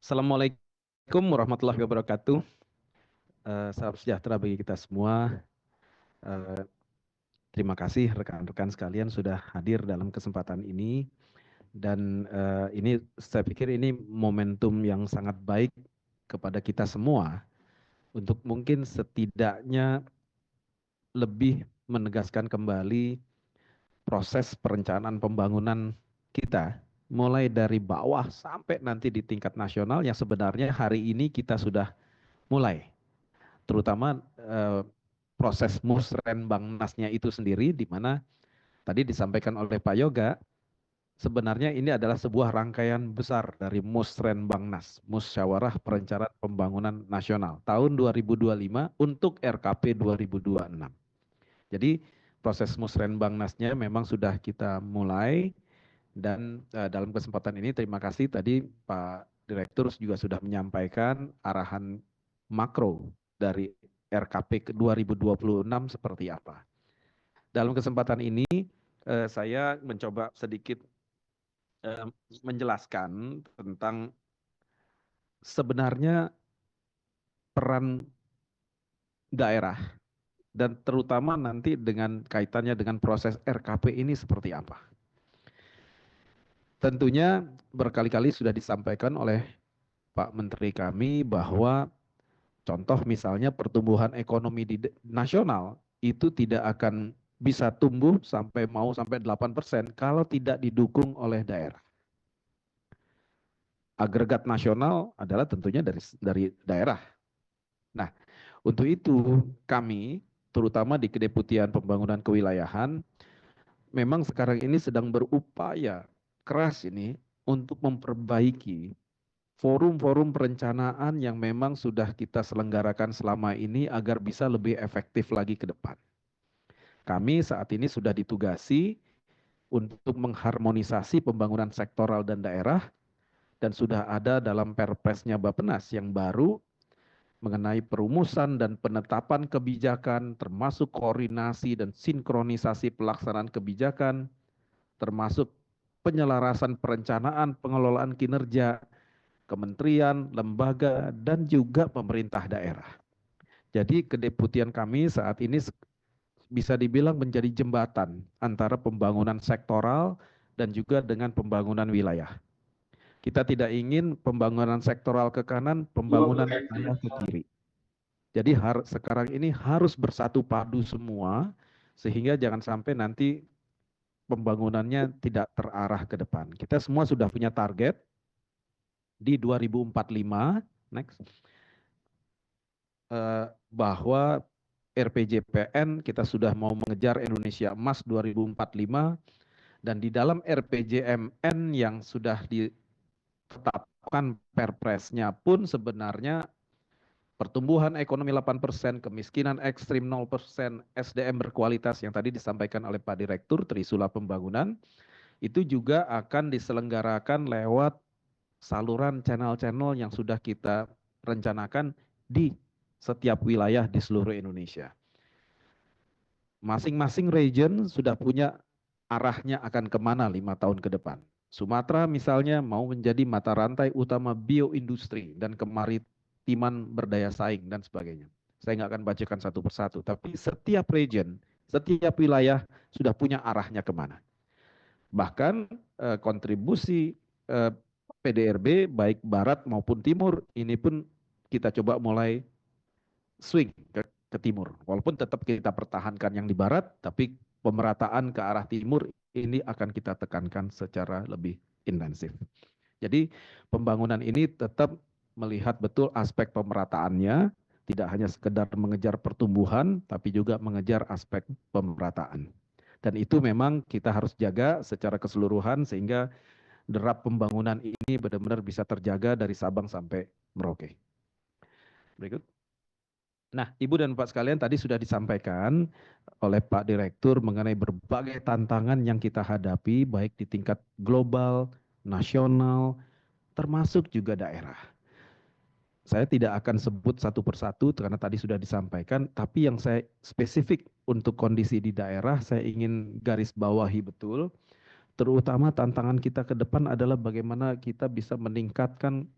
Assalamualaikum warahmatullahi wabarakatuh. Salam sejahtera bagi kita semua. Eh, Terima kasih rekan-rekan sekalian sudah hadir dalam kesempatan ini. Dan ini saya pikir ini momentum yang sangat baik kepada kita semua untuk mungkin setidaknya lebih menegaskan kembali proses perencanaan pembangunan kita mulai dari bawah sampai nanti di tingkat nasional yang sebenarnya hari ini kita sudah mulai. Terutama proses Musrenbangnas-nya itu sendiri, di mana tadi disampaikan oleh Pak Yoga, sebenarnya ini adalah sebuah rangkaian besar dari Musrenbangnas, Musyawarah Perencanaan Pembangunan Nasional tahun 2025 untuk RKP 2026. Jadi proses Musrenbangnas-nya memang sudah kita mulai dan dalam kesempatan ini terima kasih tadi Pak Direktur juga sudah menyampaikan arahan makro dari RKP ke 2026 seperti apa. Dalam kesempatan ini saya mencoba sedikit eh, menjelaskan tentang sebenarnya peran daerah dan terutama nanti dengan kaitannya dengan proses RKP ini seperti apa. Tentunya berkali-kali sudah disampaikan oleh Pak Menteri kami bahwa contoh misalnya pertumbuhan ekonomi di nasional itu tidak akan bisa tumbuh sampai 8% kalau tidak didukung oleh daerah. Agregat nasional adalah tentunya dari daerah. Nah, untuk itu kami terutama di Kedeputian Pembangunan Kewilayahan memang sekarang ini sedang berupaya keras ini untuk memperbaiki forum-forum perencanaan yang memang sudah kita selenggarakan selama ini agar bisa lebih efektif lagi ke depan. Kami saat ini sudah ditugasi untuk mengharmonisasi pembangunan sektoral dan daerah dan sudah ada dalam Perpresnya Bappenas yang baru mengenai perumusan dan penetapan kebijakan termasuk koordinasi dan sinkronisasi pelaksanaan kebijakan termasuk penyelarasan perencanaan pengelolaan kinerja kementerian, lembaga, dan juga pemerintah daerah. Jadi kedeputian kami saat ini bisa dibilang menjadi jembatan antara pembangunan sektoral dan juga dengan pembangunan wilayah. Kita tidak ingin pembangunan sektoral ke kanan, pembangunan wilayah ke kiri. Jadi sekarang ini harus bersatu padu semua, sehingga jangan sampai nanti pembangunannya tidak terarah ke depan. Kita semua sudah punya target di 2045, next, bahwa RPJPN kita sudah mau mengejar Indonesia Emas 2045 dan di dalam RPJMN yang sudah ditetapkan perpresnya pun sebenarnya pertumbuhan ekonomi 8%, kemiskinan ekstrim 0%, SDM berkualitas yang tadi disampaikan oleh Pak Direktur Trisula Pembangunan itu juga akan diselenggarakan lewat saluran channel-channel yang sudah kita rencanakan di setiap wilayah di seluruh Indonesia. Masing-masing region sudah punya arahnya akan kemana 5 tahun ke depan. Sumatera misalnya mau menjadi mata rantai utama bioindustri dan kemaritiman berdaya saing dan sebagainya. Saya nggak akan bacakan satu persatu, tapi setiap region, setiap wilayah sudah punya arahnya kemana. Bahkan kontribusi PDRB baik barat maupun timur ini pun kita coba mulai swing ke timur. Walaupun tetap kita pertahankan yang di barat, tapi pemerataan ke arah timur ini akan kita tekankan secara lebih intensif. Jadi pembangunan ini tetap melihat betul aspek pemerataannya, tidak hanya sekedar mengejar pertumbuhan, tapi juga mengejar aspek pemerataan. Dan itu memang kita harus jaga secara keseluruhan sehingga derap pembangunan ini benar-benar bisa terjaga dari Sabang sampai Merauke. Berikut. Nah, Ibu dan Pak sekalian tadi sudah disampaikan oleh Pak Direktur mengenai berbagai tantangan yang kita hadapi baik di tingkat global, nasional, termasuk juga daerah. Saya tidak akan sebut satu persatu karena tadi sudah disampaikan, tapi yang saya spesifik untuk kondisi di daerah saya ingin garis bawahi betul, terutama tantangan kita ke depan adalah bagaimana kita bisa meningkatkan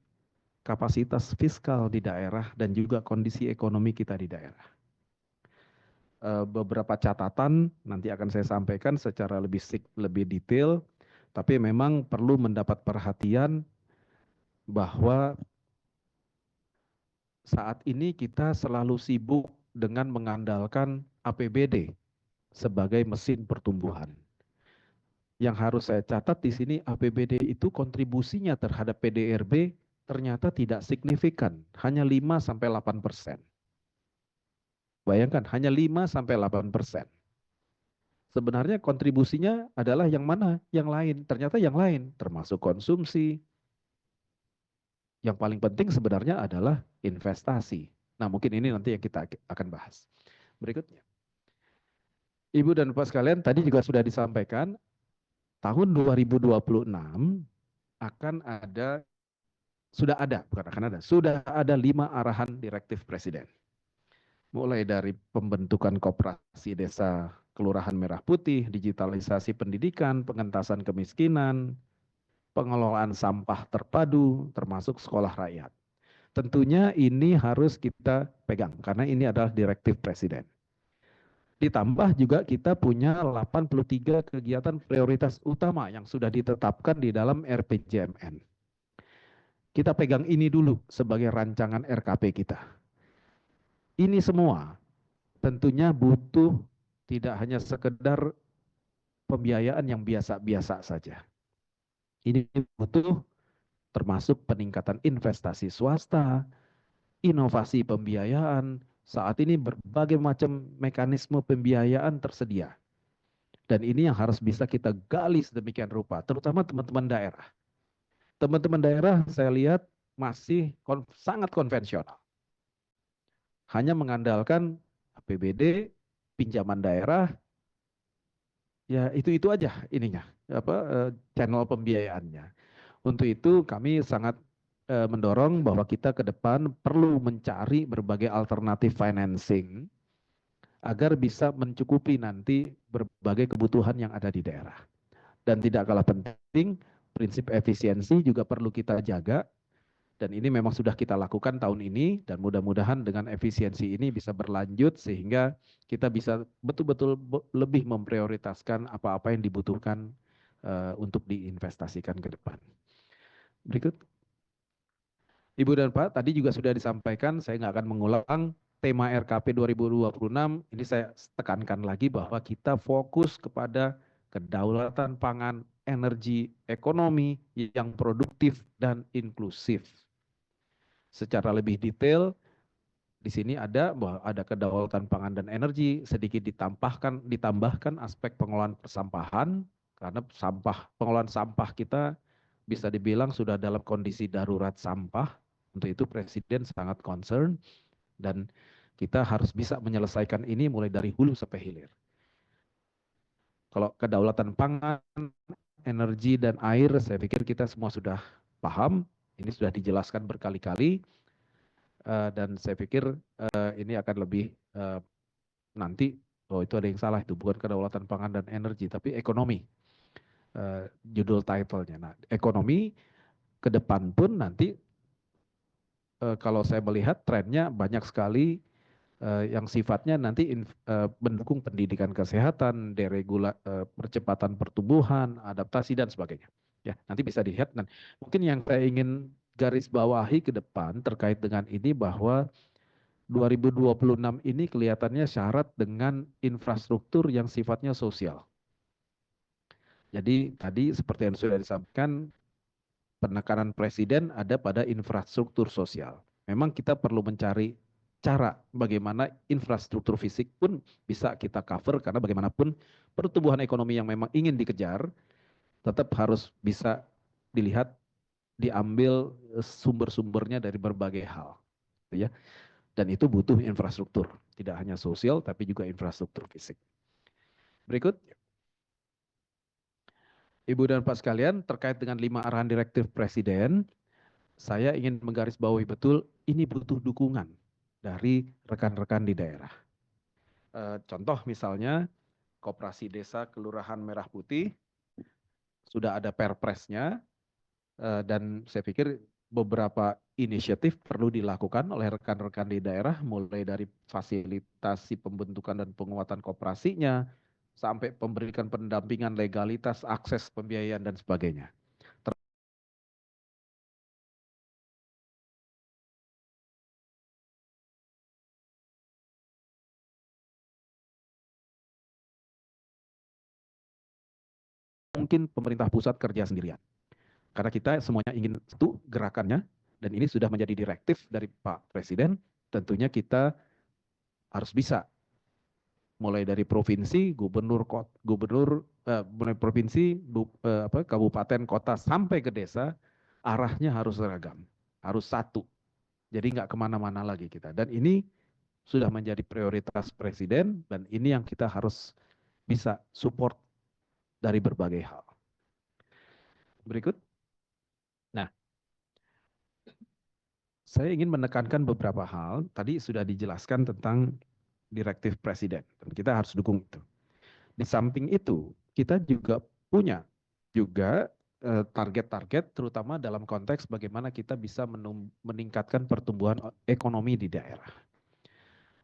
kapasitas fiskal di daerah dan juga kondisi ekonomi kita di daerah. Beberapa catatan nanti akan saya sampaikan secara lebih detail, tapi memang perlu mendapat perhatian bahwa saat ini kita selalu sibuk dengan mengandalkan APBD sebagai mesin pertumbuhan. Yang harus saya catat di sini APBD itu kontribusinya terhadap PDRB ternyata tidak signifikan, hanya 5-8%. Bayangkan, hanya 5-8%. Sebenarnya kontribusinya adalah yang mana? Yang lain. Ternyata yang lain, termasuk konsumsi. Yang paling penting sebenarnya adalah investasi. Nah, mungkin ini nanti yang kita akan bahas. Berikutnya. Ibu dan Bapak sekalian, tadi juga sudah disampaikan, tahun 2026 akan ada, sudah ada 5 arahan direktif Presiden. Mulai dari pembentukan koperasi desa Kelurahan Merah Putih, digitalisasi pendidikan, pengentasan kemiskinan, pengelolaan sampah terpadu, termasuk sekolah rakyat. Tentunya ini harus kita pegang, karena ini adalah direktif Presiden. Ditambah juga kita punya 83 kegiatan prioritas utama yang sudah ditetapkan di dalam RPJMN. Kita pegang ini dulu sebagai rancangan RKP kita. Ini semua tentunya butuh tidak hanya sekedar pembiayaan yang biasa-biasa saja. Ini butuh termasuk peningkatan investasi swasta, inovasi pembiayaan. Saat ini berbagai macam mekanisme pembiayaan tersedia. Dan ini yang harus bisa kita gali sedemikian rupa, terutama teman-teman daerah. Teman-teman daerah saya lihat masih sangat konvensional. Hanya mengandalkan APBD, pinjaman daerah, ya itu aja ininya, channel pembiayaannya. Untuk itu kami sangat mendorong bahwa kita ke depan perlu mencari berbagai alternatif financing agar bisa mencukupi nanti berbagai kebutuhan yang ada di daerah. Dan tidak kalah penting, prinsip efisiensi juga perlu kita jaga, dan ini memang sudah kita lakukan tahun ini, dan mudah-mudahan dengan efisiensi ini bisa berlanjut sehingga kita bisa betul-betul lebih memprioritaskan apa-apa yang dibutuhkan untuk diinvestasikan ke depan. Berikut. Ibu dan Pak, tadi juga sudah disampaikan, saya nggak akan mengulang tema RKP 2026, ini saya tekankan lagi bahwa kita fokus kepada kedaulatan pangan, energi, ekonomi yang produktif dan inklusif. Secara lebih detail, di sini ada bahwa ada kedaulatan pangan dan energi, sedikit ditambahkan aspek pengelolaan persampahan, karena pengelolaan sampah kita bisa dibilang sudah dalam kondisi darurat sampah. Untuk itu Presiden sangat concern dan kita harus bisa menyelesaikan ini mulai dari hulu sampai hilir. Kalau kedaulatan pangan, energi, dan air, saya pikir kita semua sudah paham. Ini sudah dijelaskan berkali-kali dan saya pikir ini akan lebih nanti, itu ada yang salah, itu bukan kedaulatan pangan dan energi, tapi ekonomi. Judul title-nya. Nah, ekonomi ke depan pun nanti kalau saya melihat trennya banyak sekali yang sifatnya nanti mendukung pendidikan kesehatan, percepatan pertumbuhan, adaptasi dan sebagainya. Ya, nanti bisa dilihat. Dan mungkin yang saya ingin garis bawahi ke depan terkait dengan ini bahwa 2026 ini kelihatannya syarat dengan infrastruktur yang sifatnya sosial. Jadi tadi seperti yang sudah disampaikan, penekanan Presiden ada pada infrastruktur sosial. Memang kita perlu mencari cara bagaimana infrastruktur fisik pun bisa kita cover, karena bagaimanapun pertumbuhan ekonomi yang memang ingin dikejar tetap harus bisa dilihat, diambil sumber-sumbernya dari berbagai hal. Ya. Dan itu butuh infrastruktur, tidak hanya sosial tapi juga infrastruktur fisik. Berikut. Ibu dan Pak sekalian, terkait dengan 5 arahan direktif Presiden, saya ingin menggarisbawahi betul, ini butuh dukungan dari rekan-rekan di daerah. Contoh misalnya, Koperasi Desa Kelurahan Merah Putih, sudah ada perpresnya, dan saya pikir beberapa inisiatif perlu dilakukan oleh rekan-rekan di daerah, mulai dari fasilitasi pembentukan dan penguatan koperasinya, sampai pemberikan pendampingan legalitas, akses pembiayaan, dan sebagainya. Mungkin pemerintah pusat kerja sendirian. Karena kita semuanya ingin satu gerakannya, dan ini sudah menjadi direktif dari Pak Presiden, tentunya kita harus bisa mulai dari provinsi, mulai provinsi, kabupaten, kota sampai ke desa, arahnya harus seragam, harus satu. Jadi nggak kemana-mana lagi kita. Dan ini sudah menjadi prioritas Presiden, dan ini yang kita harus bisa support dari berbagai hal. Berikut. Nah, saya ingin menekankan beberapa hal. Tadi sudah dijelaskan tentang direktif Presiden, dan kita harus dukung itu. Di samping itu, kita juga punya juga target-target, terutama dalam konteks bagaimana kita bisa meningkatkan pertumbuhan ekonomi di daerah.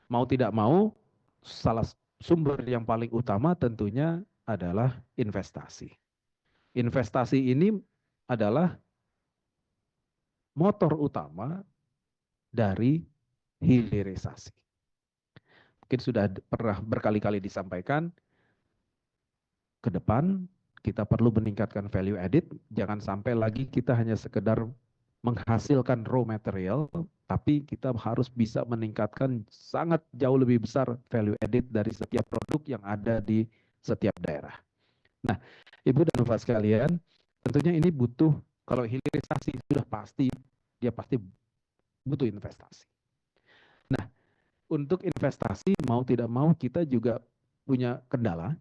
Mau tidak mau, salah sumber yang paling utama tentunya adalah investasi. Investasi ini adalah motor utama dari hilirisasi. Mungkin sudah pernah berkali-kali disampaikan, ke depan kita perlu meningkatkan value added, jangan sampai lagi kita hanya sekedar menghasilkan raw material, tapi kita harus bisa meningkatkan sangat jauh lebih besar value added dari setiap produk yang ada di setiap daerah. Nah, Ibu dan Bapak sekalian, tentunya ini butuh, kalau hilirisasi sudah pasti, dia pasti butuh investasi. Nah, untuk investasi mau tidak mau kita juga punya kendala,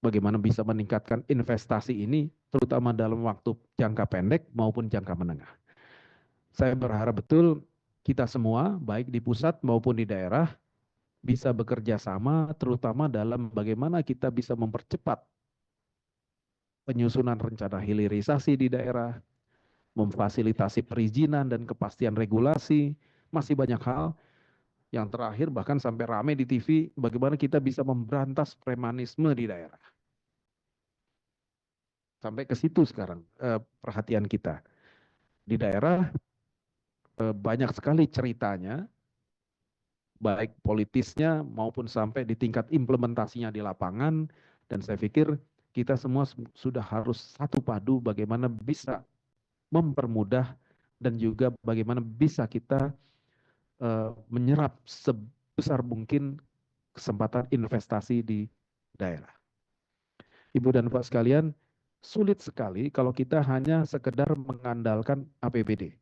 bagaimana bisa meningkatkan investasi ini, terutama dalam waktu jangka pendek maupun jangka menengah. Saya berharap betul kita semua, baik di pusat maupun di daerah, bisa bekerja sama, terutama dalam bagaimana kita bisa mempercepat penyusunan rencana hilirisasi di daerah, memfasilitasi perizinan dan kepastian regulasi, masih banyak hal. Yang terakhir bahkan sampai ramai di TV, bagaimana kita bisa memberantas premanisme di daerah. Sampai ke situ sekarang perhatian kita. Di daerah banyak sekali ceritanya, baik politisnya maupun sampai di tingkat implementasinya di lapangan, dan saya pikir kita semua sudah harus satu padu bagaimana bisa mempermudah dan juga bagaimana bisa kita menyerap sebesar mungkin kesempatan investasi di daerah. Ibu dan Bapak sekalian, sulit sekali kalau kita hanya sekedar mengandalkan APBD.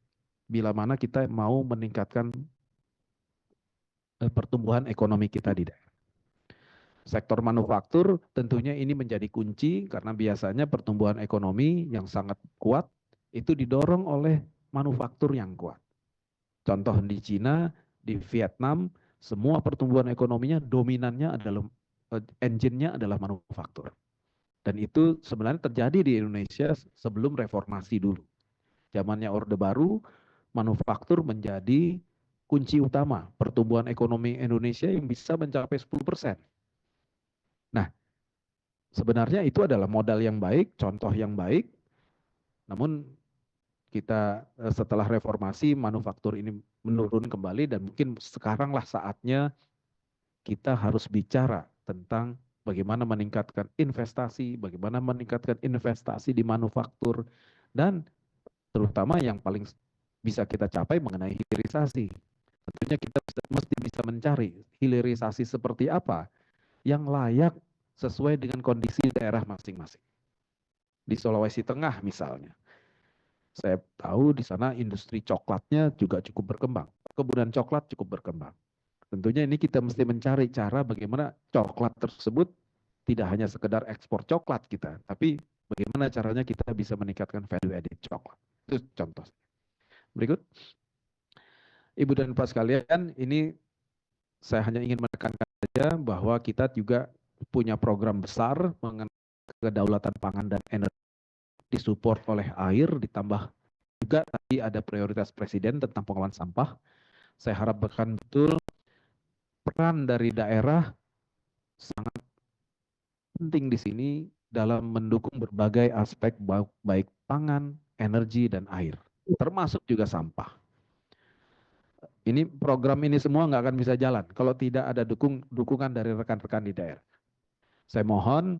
Bila mana kita mau meningkatkan pertumbuhan ekonomi kita di daerah. Sektor manufaktur tentunya ini menjadi kunci karena biasanya pertumbuhan ekonomi yang sangat kuat itu didorong oleh manufaktur yang kuat. Contoh di Cina, di Vietnam, semua pertumbuhan ekonominya dominannya adalah engine-nya adalah manufaktur. Dan itu sebenarnya terjadi di Indonesia sebelum reformasi dulu. Zamannya Orde Baru, manufaktur menjadi kunci utama pertumbuhan ekonomi Indonesia yang bisa mencapai 10%. Nah, sebenarnya itu adalah modal yang baik, contoh yang baik, namun kita setelah reformasi manufaktur ini menurun kembali, dan mungkin sekaranglah saatnya kita harus bicara tentang bagaimana meningkatkan investasi di manufaktur, dan terutama yang paling bisa kita capai mengenai hilirisasi. Tentunya kita mesti bisa mencari hilirisasi seperti apa yang layak sesuai dengan kondisi daerah masing-masing. Di Sulawesi Tengah misalnya, saya tahu di sana industri coklatnya juga cukup berkembang, kebunan coklat cukup berkembang. Tentunya ini kita mesti mencari cara bagaimana coklat tersebut tidak hanya sekedar ekspor coklat kita, tapi bagaimana caranya kita bisa meningkatkan value added coklat. Itu contoh. Berikut. Ibu dan Bapak sekalian, ini saya hanya ingin menekankan saja bahwa kita juga punya program besar mengenai kedaulatan pangan dan energi, disupport oleh air, ditambah juga tadi ada prioritas Presiden tentang pengelolaan sampah. Saya harapkan betul peran dari daerah sangat penting di sini dalam mendukung berbagai aspek baik pangan, energi, dan air, termasuk juga sampah. Ini program ini semua nggak akan bisa jalan kalau tidak ada dukungan dari rekan-rekan di daerah. Saya mohon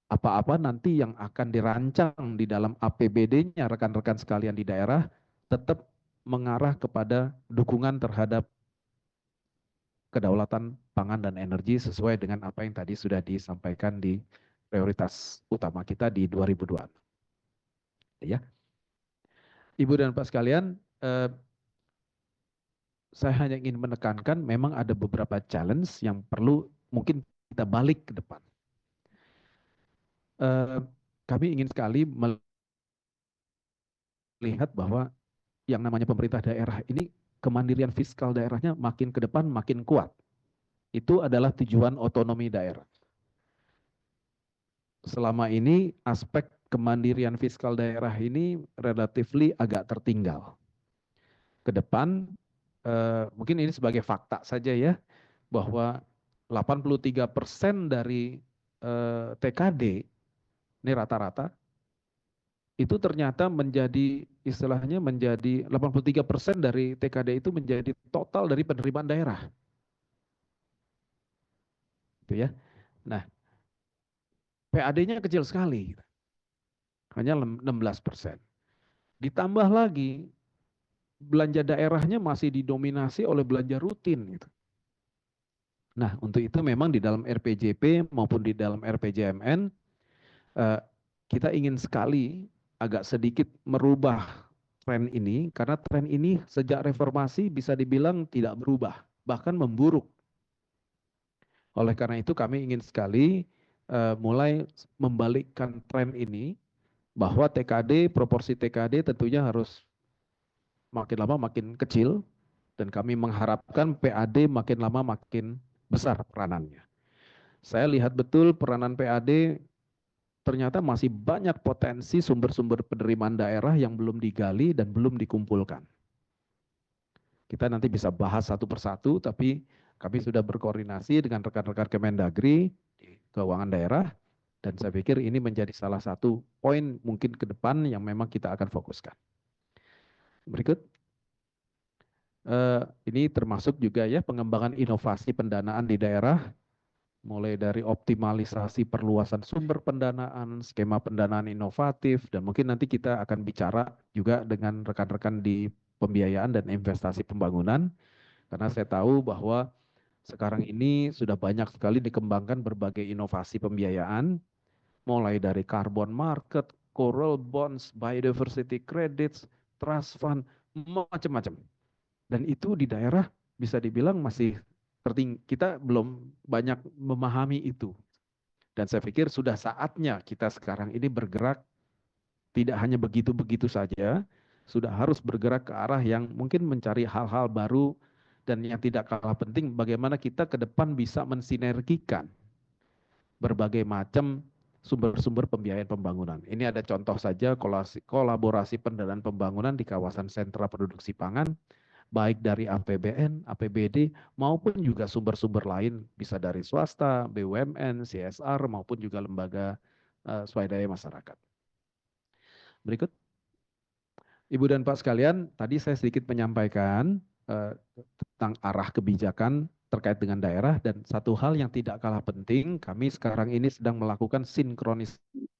apa-apa nanti yang akan dirancang di dalam APBD-nya rekan-rekan sekalian di daerah tetap mengarah kepada dukungan terhadap kedaulatan pangan dan energi sesuai dengan apa yang tadi sudah disampaikan di prioritas utama kita di 2002. Ya. Ibu dan Pak sekalian, saya hanya ingin menekankan memang ada beberapa challenge yang perlu mungkin kita balik ke depan. Kami ingin sekali melihat bahwa yang namanya pemerintah daerah ini kemandirian fiskal daerahnya makin ke depan makin kuat. Itu adalah tujuan otonomi daerah. Selama ini aspek kemandirian fiskal daerah ini relatifly agak tertinggal. Ke depan mungkin ini sebagai fakta saja ya, bahwa 83% dari TKD ini rata-rata itu ternyata menjadi istilahnya menjadi 83% dari TKD itu menjadi total dari penerimaan daerah. Itu ya. Nah, PAD-nya kecil sekali. Hanya 16%. Ditambah lagi belanja daerahnya masih didominasi oleh belanja rutin gitu. Nah, untuk itu memang di dalam RPJP maupun di dalam RPJMN kita ingin sekali agak sedikit merubah tren ini, karena tren ini sejak reformasi bisa dibilang tidak berubah, bahkan memburuk. Oleh karena itu kami ingin sekali mulai membalikkan tren ini, bahwa TKD, proporsi TKD tentunya harus makin lama makin kecil, dan kami mengharapkan PAD makin lama makin besar peranannya. Saya lihat betul peranan PAD ternyata masih banyak potensi sumber-sumber penerimaan daerah yang belum digali dan belum dikumpulkan. Kita nanti bisa bahas satu persatu, tapi kami sudah berkoordinasi dengan rekan-rekan Kemendagri di keuangan daerah, dan saya pikir ini menjadi salah satu poin mungkin ke depan yang memang kita akan fokuskan. Berikut. Ini termasuk juga ya pengembangan inovasi pendanaan di daerah, mulai dari optimalisasi perluasan sumber pendanaan, skema pendanaan inovatif, dan mungkin nanti kita akan bicara juga dengan rekan-rekan di pembiayaan dan investasi pembangunan, karena saya tahu bahwa sekarang ini sudah banyak sekali dikembangkan berbagai inovasi pembiayaan, mulai dari carbon market, coral bonds, biodiversity credits, trust fund, macam-macam. Dan itu di daerah bisa dibilang masih tertinggi, kita belum banyak memahami itu. Dan saya pikir sudah saatnya kita sekarang ini bergerak, tidak hanya begitu-begitu saja, sudah harus bergerak ke arah yang mungkin mencari hal-hal baru, dan yang tidak kalah penting bagaimana kita ke depan bisa mensinergikan berbagai macam sumber-sumber pembiayaan pembangunan. Ini ada contoh saja kolaborasi pendanaan pembangunan di kawasan sentra produksi pangan, baik dari APBN, APBD, maupun juga sumber-sumber lain, bisa dari swasta, BUMN, CSR, maupun juga lembaga swadaya masyarakat. Berikut. Ibu dan Pak sekalian, tadi saya sedikit menyampaikan tentang arah kebijakan terkait dengan daerah, dan satu hal yang tidak kalah penting, kami sekarang ini sedang melakukan sinkronisasi